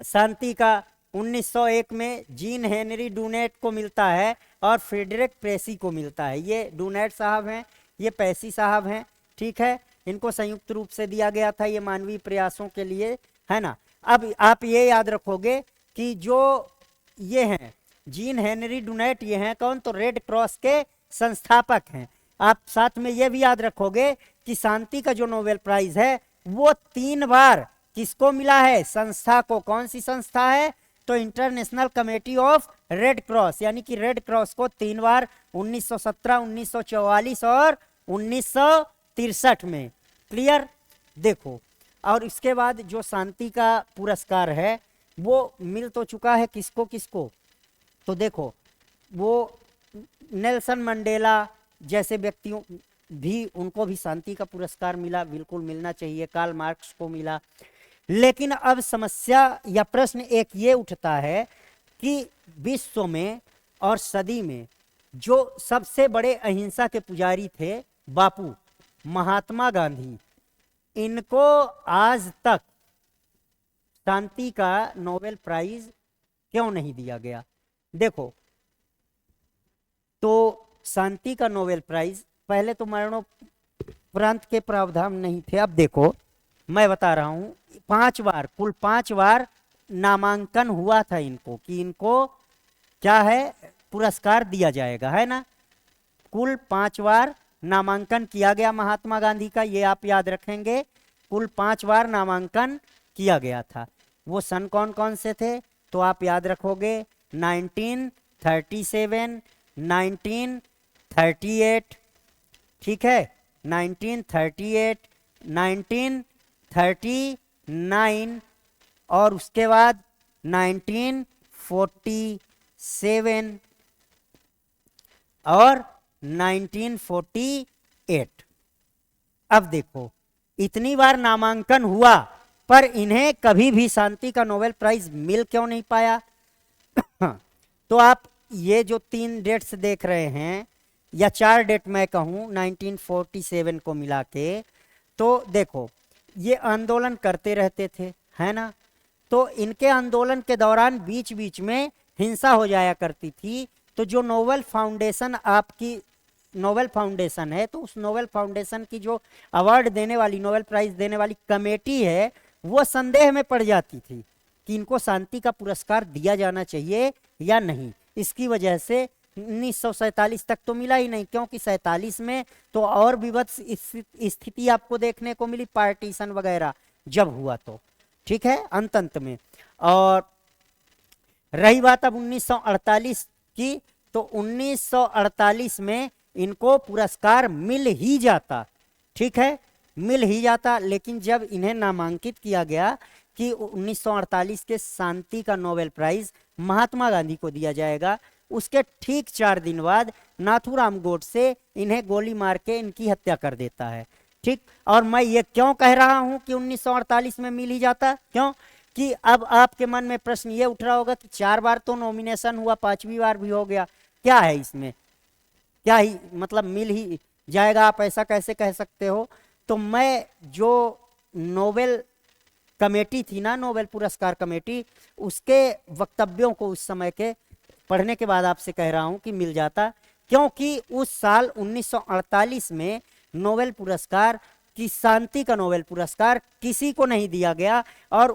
शांति का 1901 में जीन हेनरी डूनेट को मिलता है और फ्रेडरिक पेसी को मिलता है। ये डूनेट साहब हैं, ये पेसी साहब हैं। ठीक है, इनको संयुक्त रूप से दिया गया था ये मानवीय प्रयासों के लिए, है ना। अब आप ये याद रखोगे कि जो ये हैं जीन हेनरी डूनेट, ये हैं कौन, तो रेड क्रॉस के संस्थापक हैं। आप साथ में ये भी याद रखोगे कि शांति का जो नोबेल प्राइज है वो 3 बार किसको मिला है, संस्था को। कौन सी संस्था है, तो international committee of red cross, यानी कि रेड क्रॉस को 3 बार, 1917, 1944 और 1963 में। क्लियर, देखो। और इसके बाद जो शांति का पुरस्कार है वो मिल तो चुका है किसको किसको, तो देखो, वो नेल्सन मंडेला जैसे व्यक्तियों भी उनको भी शांति का पुरस्कार मिला, बिल्कुल मिलना चाहिए, कार्ल मार्क्स को मिला। लेकिन अब समस्या या प्रश्न एक ये उठता है कि विश्व में और सदी में जो सबसे बड़े अहिंसा के पुजारी थे बापू महात्मा गांधी, इनको आज तक शांति का नोबेल प्राइज क्यों नहीं दिया गया? देखो, तो शांति का नोबेल प्राइज पहले तो मरणोपरांत के प्रावधान नहीं थे। अब देखो, मैं बता रहा हूं, 5 बार, कुल 5 बार नामांकन हुआ था इनको कि इनको क्या है, पुरस्कार दिया जाएगा, है ना। कुल 5 बार नामांकन किया गया महात्मा गांधी का, ये आप याद रखेंगे। कुल 5 बार नामांकन किया गया था। वो सन कौन कौन से थे तो आप याद रखोगे, 1937, 1938, ठीक है, 1938, 1939 और उसके बाद 1947 और 1948। अब देखो, इतनी बार नामांकन हुआ पर इन्हें कभी भी शांति का नोबेल प्राइज मिल क्यों नहीं पाया? तो आप ये जो 3 डेट्स देख रहे हैं या 4 डेट मैं कहूं 1947 को मिला के, तो देखो ये आंदोलन करते रहते थे, है ना। तो इनके आंदोलन के दौरान बीच बीच में हिंसा हो जाया करती थी। तो जो नोबेल फाउंडेशन, आपकी नोबेल फाउंडेशन है, तो उस नोबेल फाउंडेशन की जो अवार्ड देने वाली, नोबेल प्राइज देने वाली कमेटी है, वो संदेह में पड़ जाती थी कि इनको शांति का पुरस्कार दिया जाना चाहिए या नहीं। इसकी वजह से 1947 तक तो मिला ही नहीं, क्योंकि 47 में तो और विभत्स स्थिति आपको देखने को मिली, पार्टीशन वगैरह जब हुआ तो, ठीक है, अंत में। और रही बात अब 1948 की, तो 1948 में इनको पुरस्कार मिल ही जाता, ठीक है, मिल ही जाता। लेकिन जब इन्हें नामांकित किया गया कि 1948 के शांति का नोबेल प्राइज महात्मा गांधी को दिया जाएगा, उसके ठीक 4 दिन बाद नाथूराम गोडसे इन्हें गोली मार के इनकी हत्या कर देता है, ठीक। और मैं ये क्यों कह रहा हूं कि 1948 में मिल ही जाता, क्यों कि अब आपके मन में प्रश्न ये उठ रहा होगा कि 4 बार तो नॉमिनेशन हुआ, 5वीं बार भी हो गया, क्या है इसमें, क्या ही मतलब मिल ही जाएगा, आप ऐसा कैसे कह सकते हो? तो मैं जो नोबेल कमेटी थी ना, नोबेल पुरस्कार कमेटी, उसके वक्तव्यों को उस समय के पढ़ने के बाद आपसे कह रहा हूं कि मिल जाता। क्योंकि उस साल 1948 में नोबेल पुरस्कार की, शांति का नोबेल पुरस्कार किसी को नहीं दिया गया। और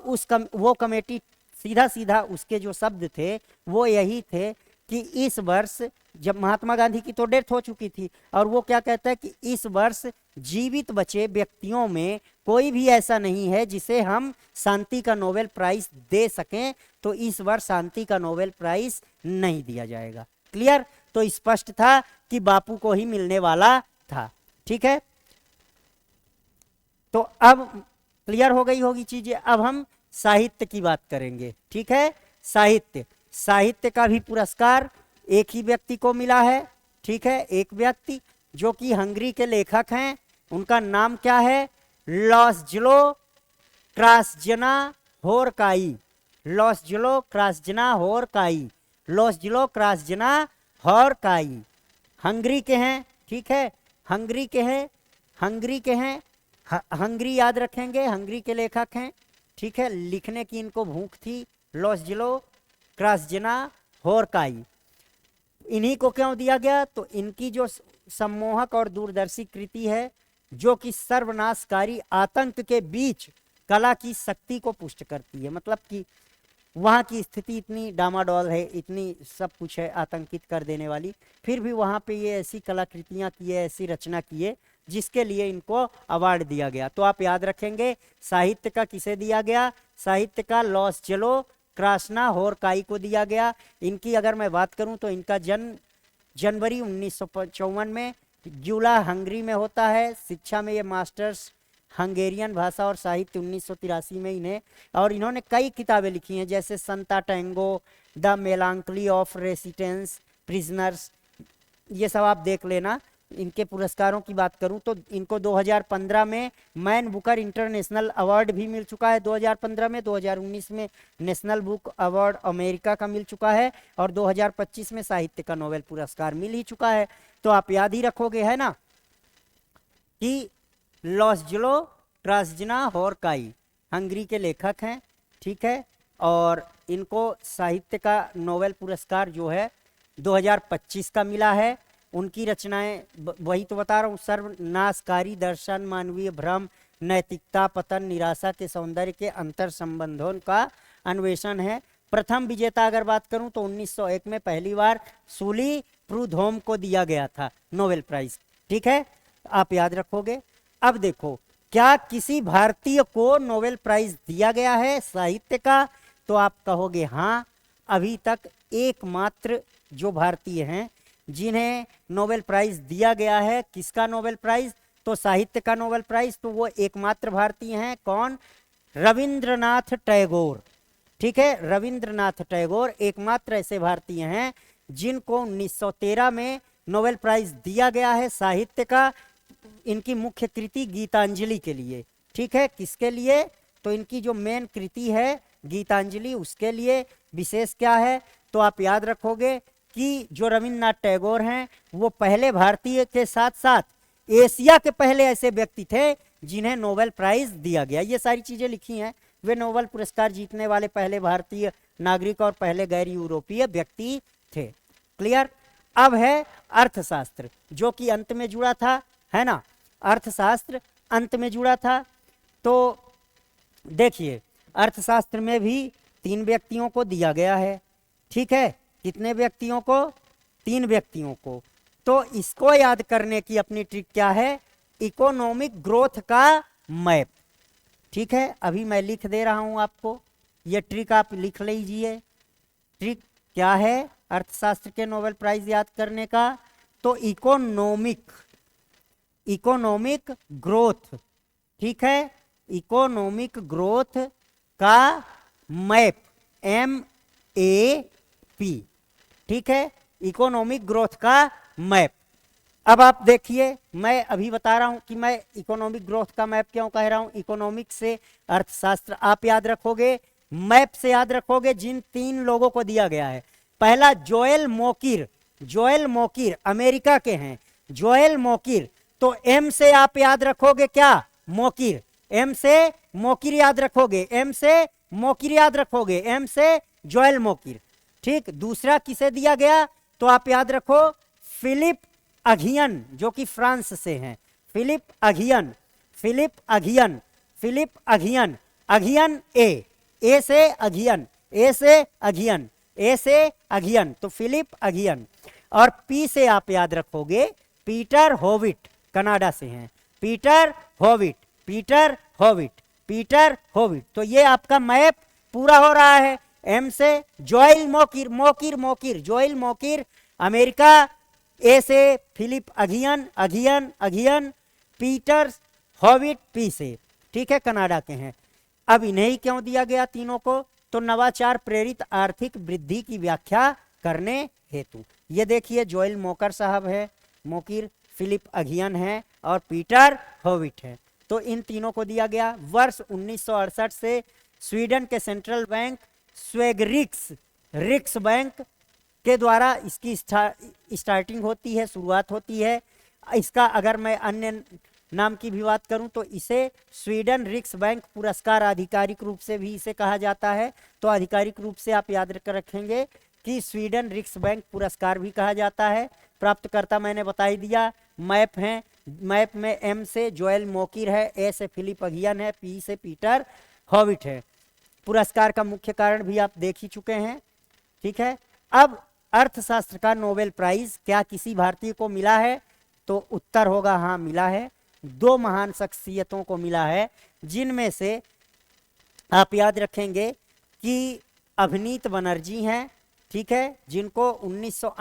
वो कमेटी सीधा सीधा उसके जो शब्द थे वो यही थे कि इस वर्ष, जब महात्मा गांधी की तो डेथ हो चुकी थी, और वो क्या कहता है कि इस वर्ष जीवित बचे व्यक्तियों में कोई भी ऐसा नहीं है जिसे हम शांति का नोबेल प्राइज दे सकें, तो इस वर्ष शांति का नोबेल प्राइज नहीं दिया जाएगा। क्लियर? तो स्पष्ट था कि बापू को ही मिलने वाला था, ठीक है। तो अब क्लियर हो गई होगी चीजें। अब हम साहित्य की बात करेंगे, ठीक है। साहित्य का भी पुरस्कार एक ही व्यक्ति को मिला है, ठीक है, एक व्यक्ति जो कि हंगरी के लेखक हैं। उनका नाम क्या है? लॉसजलो क्रास्जना होरकाई। लॉसजलो क्रास्जना होरकाई, लॉसजलो क्रास्जना होरकाई, हंगरी के हैं, ठीक है, हंगरी के हैं, हंगरी के हैं, हंगरी याद रखेंगे, हंगरी के लेखक हैं, ठीक है। लिखने की इनको भूख थी। लॉसजलो क्रास्जना होरकाई, इन्हीं को क्यों दिया गया? तो इनकी जो सम्मोहक और दूरदर्शी कृति है, जो कि सर्वनाशकारी आतंक के बीच कला की शक्ति को पुष्ट करती है। मतलब कि वहाँ की स्थिति इतनी डामाडोल है, इतनी सब कुछ है आतंकित कर देने वाली, फिर भी वहाँ पे ये ऐसी कलाकृतियाँ की है, ऐसी रचना की है जिसके लिए इनको अवार्ड दिया गया। तो आप याद रखेंगे, साहित्य का किसे दिया गया? साहित्य का लॉसजलो क्रास्ना होरकाई को दिया गया। इनकी अगर मैं बात करूं तो इनका जन्म जनवरी 1955 में ग्यूला हंगरी में होता है। शिक्षा में ये मास्टर्स हंगेरियन भाषा और साहित्य 1983 में इन्हें, और इन्होंने कई किताबें लिखी हैं, जैसे Satantango, the melancholy of resistance, prisoners, ये सब आप देख लेना। इनके पुरस्कारों की बात करूं तो इनको 2015 में मैन बुकर इंटरनेशनल अवार्ड भी मिल चुका है 2015 में, 2019 में नेशनल बुक अवार्ड अमेरिका का मिल चुका है और 2025 में साहित्य का नोबेल पुरस्कार मिल ही चुका है। तो आप याद ही रखोगे, है ना, कि लॉस्जलो ट्रास्जना होरकाई हंगरी के लेखक हैं, ठीक है, और इनको साहित्य का नोबेल पुरस्कार जो है 2025 का मिला है। उनकी रचनाएं वही तो बता रहा हूँ, सर्वनाशकारी दर्शन, मानवीय भ्रम, नैतिकता, पतन, निराशा के सौंदर्य के अंतर संबंधों का अन्वेषण है। प्रथम विजेता अगर बात करूं तो 1901 में पहली बार सूली प्रूधोम को दिया गया था नोबेल प्राइज, ठीक है, आप याद रखोगे। अब देखो, क्या किसी भारतीय को नोबेल प्राइज दिया गया है साहित्य का? तो आप कहोगे हाँ, अभी तक एकमात्र जो भारतीय हैं जिन्हें नोबेल प्राइज दिया गया है। किसका नोबेल प्राइज? तो साहित्य का नोबेल प्राइज, तो वो एकमात्र भारतीय हैं। कौन? रविंद्रनाथ टैगोर, ठीक है, रविंद्रनाथ टैगोर एकमात्र ऐसे भारतीय हैं जिनको 1913 में नोबेल प्राइज दिया गया है साहित्य का, इनकी मुख्य कृति गीतांजलि के लिए, ठीक है। किसके लिए? तो इनकी जो मेन कृति है गीतांजलि, उसके लिए विशेष क्या है? तो आप याद रखोगे कि जो रविंद्रनाथ टैगोर हैं वो पहले भारतीय के साथ साथ एशिया के पहले ऐसे व्यक्ति थे जिन्हें नोबेल प्राइज दिया गया। ये सारी चीजें लिखी हैं, वे नोबेल पुरस्कार जीतने वाले पहले भारतीय नागरिक और पहले गैर यूरोपीय व्यक्ति थे। क्लियर? अब है अर्थशास्त्र, जो कि अंत में जुड़ा था, है ना, अर्थशास्त्र अंत में जुड़ा था। तो देखिए, अर्थशास्त्र में भी 3 व्यक्तियों को दिया गया है, ठीक है। कितने व्यक्तियों को? 3 व्यक्तियों को। तो इसको याद करने की अपनी ट्रिक क्या है? इकोनॉमिक ग्रोथ का मैप, ठीक है। अभी मैं लिख दे रहा हूं आपको, ये ट्रिक आप लिख लीजिए। ट्रिक क्या है अर्थशास्त्र के नोबेल प्राइज याद करने का? तो इकोनॉमिक ग्रोथ, ठीक है, इकोनॉमिक ग्रोथ का मैप, MAP, ठीक है, इकोनॉमिक ग्रोथ का मैप। अब आप देखिए, मैं अभी बता रहा हूं कि मैं इकोनॉमिक ग्रोथ का मैप क्यों कह रहा हूं। इकोनॉमिक से अर्थशास्त्र आप याद रखोगे, मैप से याद रखोगे। जिन 3 लोगों को दिया गया है, पहला जोएल मोकिर अमेरिका के हैं, जोएल मोकिर। तो एम से आप याद रखोगे क्या? मोकिर, एम से मोकिर याद रखोगे, एम से मोकिर याद रखोगे, एम से जोएल मोकिर, ठीक। दूसरा किसे दिया गया? तो आप याद रखो फिलिप अघियन, जो कि फ्रांस से हैं, फिलिप अघियन, अघियन ए से अघियन, ए से अघियन, तो फिलिप अघियन। और पी से आप याद रखोगे पीटर होविट, कनाडा से हैं, पीटर होविट। तो ये आपका मैप पूरा हो रहा है। एम से Joel Mokyr, Joel Mokyr America, A से Philippe Aghion, Peter Howitt P से, ठीक है, कनाडा के हैं। अब इन्हें ही क्यों दिया गया तीनों को? तो नवाचार प्रेरित आर्थिक वृद्धि की व्याख्या करने हेतु। ये देखिए, जोएल मोकर साहब है, मोकिर, फिलिप अघियन है और पीटर होविट है। तो इन तीनों को दिया गया। वर्ष 1968 से स्वीडन के सेंट्रल बैंक रिक्स बैंक के द्वारा इसकी स्टार्टिंग होती है, शुरुआत होती है। इसका अगर मैं अन्य नाम की भी बात करूं तो इसे स्वीडन रिक्स बैंक पुरस्कार आधिकारिक रूप से भी इसे कहा जाता है। तो आधिकारिक रूप से आप याद रखेंगे कि स्वीडन रिक्स बैंक पुरस्कार भी कहा जाता है। प्राप्तकर्ता मैंने बता ही दिया, मैप हैं, मैप में एम से जोएल मोकिर है, ए से फिलिप अघियन है, पी से पीटर होविट है। पुरस्कार का मुख्य कारण भी आप देख ही चुके हैं, ठीक है। अब अर्थशास्त्र का नोबेल प्राइज क्या किसी भारतीय को मिला है? तो उत्तर होगा हाँ, मिला है। 2 महान शख्सियतों को मिला है, जिनमें से आप याद रखेंगे कि अभिनीत बनर्जी हैं, ठीक है, जिनको 1900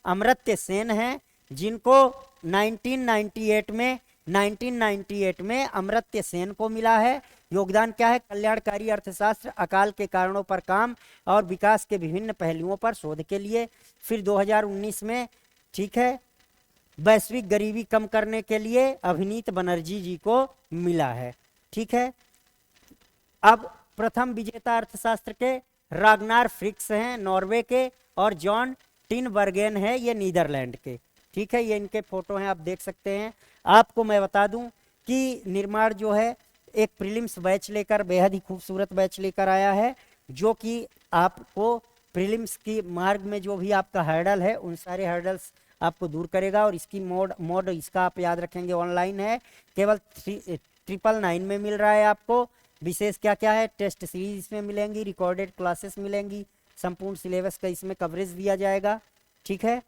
अमर्त्य सेन हैं, जिनको 1998 में अमर्त्य सेन को मिला है। योगदान क्या है? कल्याणकारी अर्थशास्त्र, अकाल के कारणों पर काम और विकास के विभिन्न पहलुओं पर शोध के लिए। फिर 2019 में, ठीक है, वैश्विक गरीबी कम करने के लिए अभिनीत बनर्जी जी को मिला है। ठीक है, अब प्रथम विजेता अर्थशास्त्र के रागनार फ्रिक्स हैं नॉर्वे के, और जॉन टिनबर्गेन है ये नीदरलैंड के। ठीक है, ये इनके फोटो हैं, आप देख सकते हैं। आपको मैं बता दूं कि निर्माण जो है एक प्रीलिम्स बैच लेकर, बेहद ही खूबसूरत बैच लेकर आया है, जो कि आपको प्रीलिम्स की मार्ग में जो भी आपका हर्डल है उन सारे हर्डल्स आपको दूर करेगा। और इसकी मोड इसका आप याद रखेंगे ऑनलाइन है, केवल 999 में मिल रहा है आपको। विशेष क्या क्या है, टेस्ट सीरीज इसमें मिलेंगी, रिकॉर्डेड क्लासेस मिलेंगी, संपूर्ण सिलेबस का इसमें कवरेज दिया जाएगा। ठीक है,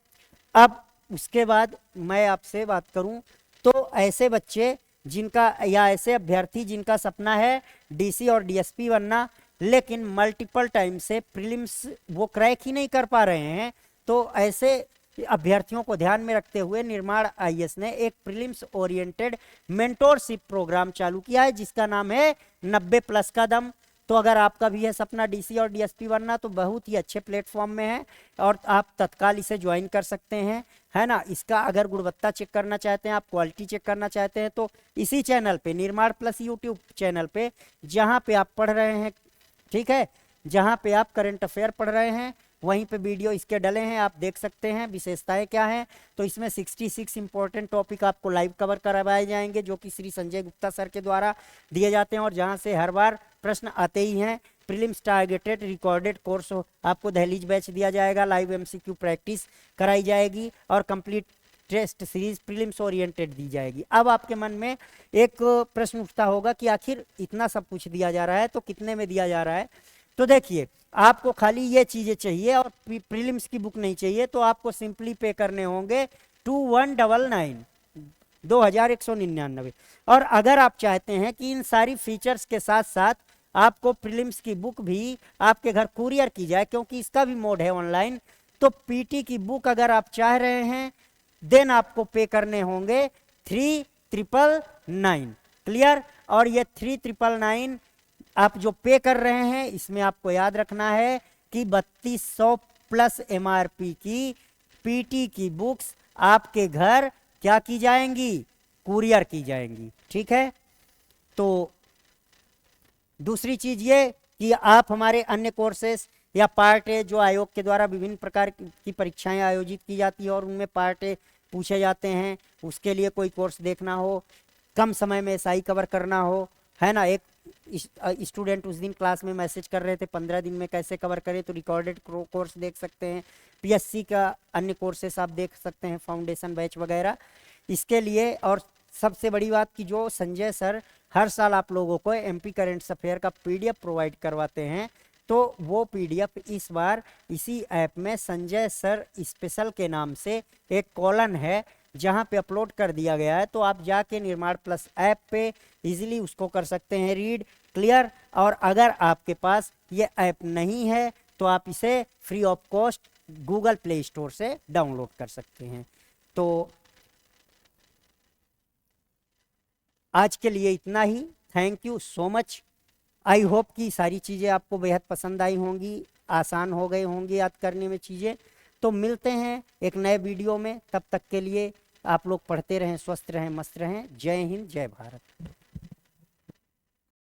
अब उसके बाद मैं आपसे बात करूं तो ऐसे बच्चे जिनका या ऐसे अभ्यर्थी जिनका सपना है डीसी और डीएसपी बनना, लेकिन मल्टीपल टाइम से प्रीलिम्स वो क्रैक ही नहीं कर पा रहे हैं, तो ऐसे अभ्यर्थियों को ध्यान में रखते हुए निर्माण आईएएस ने एक प्रीलिम्स ओरिएंटेड मेंटोरशिप प्रोग्राम चालू किया है जिसका नाम है 90+ का दम। तो अगर आपका भी है सपना डीसी और डीएसपी बनना तो बहुत ही अच्छे प्लेटफॉर्म में है और आप तत्काल इसे ज्वाइन कर सकते हैं, है ना। इसका अगर गुणवत्ता चेक करना चाहते हैं, आप क्वालिटी चेक करना चाहते हैं, तो इसी चैनल पे निर्माण प्लस यूट्यूब चैनल पे जहाँ पे आप पढ़ रहे हैं, ठीक है, जहाँ पे आप करंट अफेयर पढ़ रहे हैं वहीं पे वीडियो इसके डले हैं, आप देख सकते हैं विशेषताएं क्या हैं। तो इसमें 66 इंपॉर्टेंट टॉपिक आपको लाइव कवर करवाए जाएंगे जो कि श्री संजय गुप्ता सर के द्वारा दिए जाते हैं और जहां से हर बार प्रश्न आते ही हैं। प्रीलिम्स टारगेटेड रिकॉर्डेड कोर्स आपको दहलीज बैच दिया जाएगा, लाइव एमसीक्यू प्रैक्टिस कराई जाएगी और complete test series prelims oriented दी जाएगी। अब आपके मन में एक प्रश्न उठता होगा कि आखिर इतना सब कुछ दिया जा रहा है तो कितने में दिया जा रहा है। तो देखिए, आपको खाली ये चीजें चाहिए और प्रीलिम्स की बुक नहीं चाहिए, तो आपको सिंपली पे करने होंगे 2199 2199। और अगर आप चाहते हैं कि इन सारी फीचर्स के साथ साथ आपको प्रीलिम्स की बुक भी आपके घर कुरियर की जाए, क्योंकि इसका भी मोड है ऑनलाइन, तो पीटी की बुक अगर आप चाह रहे हैं देन आपको पे करने होंगे 3999। क्लियर। और ये 3999 आप जो पे कर रहे हैं इसमें आपको याद रखना है कि 3200 प्लस एमआरपी की पीटी की बुक्स आपके घर क्या की जाएंगी, कुरियर की जाएंगी। ठीक है, तो दूसरी चीज ये कि आप हमारे अन्य कोर्सेस या पार्ट ए जो आयोग के द्वारा विभिन्न प्रकार की परीक्षाएं आयोजित की जाती है और उनमें पार्ट ए पूछे जाते हैं, उसके लिए कोई कोर्स देखना हो, कम समय में एसआई कवर करना हो, है ना। एक स्टूडेंट उस दिन क्लास में मैसेज कर रहे थे 15 दिन में कैसे कवर करें, तो रिकॉर्डेड कोर्स देख सकते हैं। पीएससी का अन्य कोर्सेस आप देख सकते हैं, फाउंडेशन बैच वगैरह इसके लिए। और सबसे बड़ी बात कि जो संजय सर हर साल आप लोगों को एमपी करेंट अफेयर का पीडीएफ प्रोवाइड करवाते हैं, तो वो पीडीएफ इस बार इसी ऐप में संजय सर स्पेशल के नाम से एक कॉलम है जहां पे अपलोड कर दिया गया है, तो आप जाके निर्माण प्लस ऐप पे इजीली उसको कर सकते हैं रीड। क्लियर। और अगर आपके पास ये ऐप नहीं है तो आप इसे free of cost Google Play Store से डाउनलोड कर सकते हैं। तो आज के लिए इतना ही। Thank you so much. I hope कि सारी चीज़ें आपको बेहद पसंद आई होंगी, आसान हो गए होंगी याद करने में चीज़ें। तो मिलते हैं एक नए वीडियो में, तब तक के लिए आप लोग पढ़ते रहें, स्वस्थ रहें, मस्त रहें। जय हिंद, जय भारत।